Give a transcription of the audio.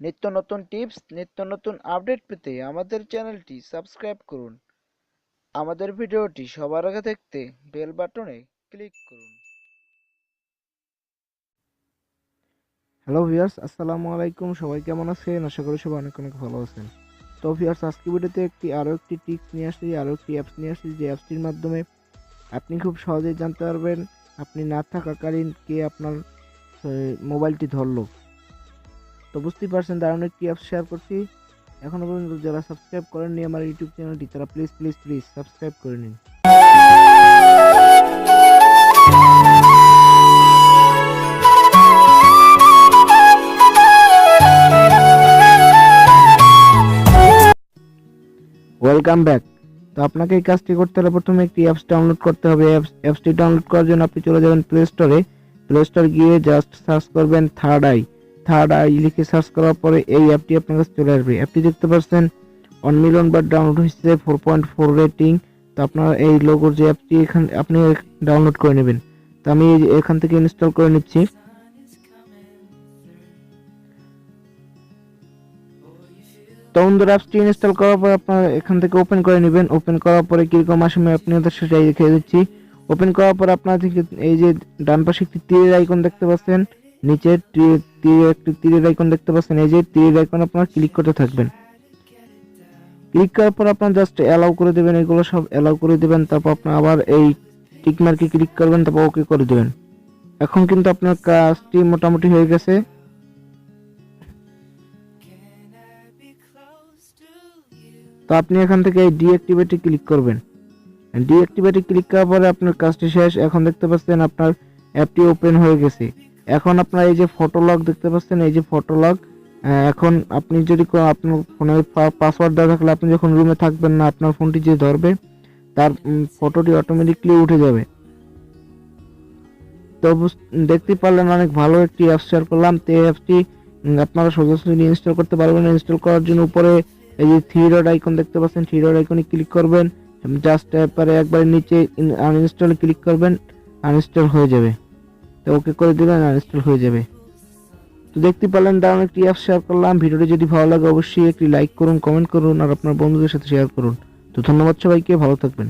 নিত্য নতুন টিপস, নিত্য নতুন আপডেট পেতে আমাদের চ্যানেলটি সাবস্ক্রাইব করুন। আমাদের ভিডিওটি সবার আগে দেখতে বেল বাটনে ক্লিক করুন। হ্যালো ভিউয়ার্স, আসসালামু আলাইকুম। সবাই কেমন আছেন? আশা করি সবাই অনেক অনেক ভালো আছেন। তো ভিউয়ার্স, আজকে ভিডিওতে আরও একটি টিপস নিয়ে আসছি, আরও একটি অ্যাপস নিয়ে আসছি, যে অ্যাপসটির মাধ্যমে আপনি খুব সহজেই জানতে পারবেন আপনি না থাকাকালীন কে আপনার মোবাইলটি ধরলো। তো বুঝতেই পারছেন, দারুণ একটি অ্যাপস শেয়ার করছি। এখনো পর্যন্ত যারা সাবস্ক্রাইব করেননি আমার ইউটিউব চ্যানেলটি, তারা প্লিজ প্লিজ প্লিজ সাবস্ক্রাইব করে নিন। Welcome back. তো আপনাকে এই কাজটি করতে হলে প্রথমে একটি অ্যাপস ডাউনলোড করতে হবে। অ্যাপসটি ডাউনলোড করার জন্য আপনি চলে যাবেন প্লে স্টোরে। প্লে স্টোর গিয়ে জাস্ট সার্চ করবেন থার্ড আই লিখে সার্চ করার পরে এই অ্যাপটি আপনার কাছে চলে আসবে। অ্যাপটি দেখতে পাচ্ছেন 1 মিলিয়ন বার ডাউনলোড হয়েছে, 4.4 রেটিং। তো আপনার এই লোগোর যে অ্যাপটি এখানে আপনি ডাউনলোড করে নেবেন। তো আমি এখান থেকে ইনস্টল করে নিচ্ছি। তো বন্ধুরা, অ্যাপসটি ইনস্টল করার পর আপনার এখান থেকে ওপেন করে নেবেন। ওপেন করার পরে কিরকম আসে আমি আপনাদের সেটাই দেখিয়ে দিচ্ছি। ওপেন করার পর আপনার থেকে এই যে ডান পাশে একটি তীরের আইকন দেখতে পাচ্ছেন, নিচে একটি তীরের আইকন দেখতে পাচ্ছেন, এই যে তীরের আইকন আপনারা ক্লিক করতে থাকবেন। ক্লিক করার পর আপনার জাস্ট অ্যালাউ করে দেবেন, এগুলো সব অ্যালাউ করে দেবেন। তারপর আপনার আবার এই টিক মার্কে ক্লিক করবেন, তারপর ওকে করে দেবেন। এখন কিন্তু আপনার কাজটি মোটামুটি হয়ে গেছে। তো আপনি এখান থেকে এই ডিঅ্যাক্টিভেটে ক্লিক করবেন। ডিঅ্যাক্টিভেটে ক্লিক করার পরে আপনার কাজটি শেষ। এখন দেখতে পাচ্ছেন আপনার অ্যাপটি ওপেন হয়ে গেছে। এখন আপনার এই যে ফটো লগ দেখতে পাচ্ছেন, এই যে ফটো লগ, এখন আপনি যদি আপনার ফোনের পাসওয়ার্ড দেওয়া থাকলে আপনি যখন রুমে থাকবেন না, আপনার ফোনটি যে ধরবে তার ফটোটি অটোমেটিকলি উঠে যাবে। তো দেখতে পারলেন অনেক ভালো একটি অ্যাপ শেয়ার করলাম। তো এই অ্যাপটি আপনারা সোজাসুজি ইনস্টল করতে পারবেন। ইনস্টল করার জন্য উপরে এই যে থ্রি ডট আইকন দেখতে পাচ্ছেন, থ্রি ডট আইকনে ক্লিক করবেন। জাস্ট এরপরে একবার নিচে আনইনস্টলে ক্লিক করবেন, আনইনস্টল হয়ে যাবে। তো ওকে করে দিবেন, আনইনস্টল হয়ে যাবে। তো দেখতে পেলেন দারুণ একটি অ্যাপ শেয়ার করলাম। ভিডিওটি যদি ভালো লাগে অবশ্যই একটি লাইক করুন, কমেন্ট করুন আর আপনার বন্ধুদের সাথে শেয়ার করুন। তো ধন্যবাদ সবাইকে, ভালো থাকবেন।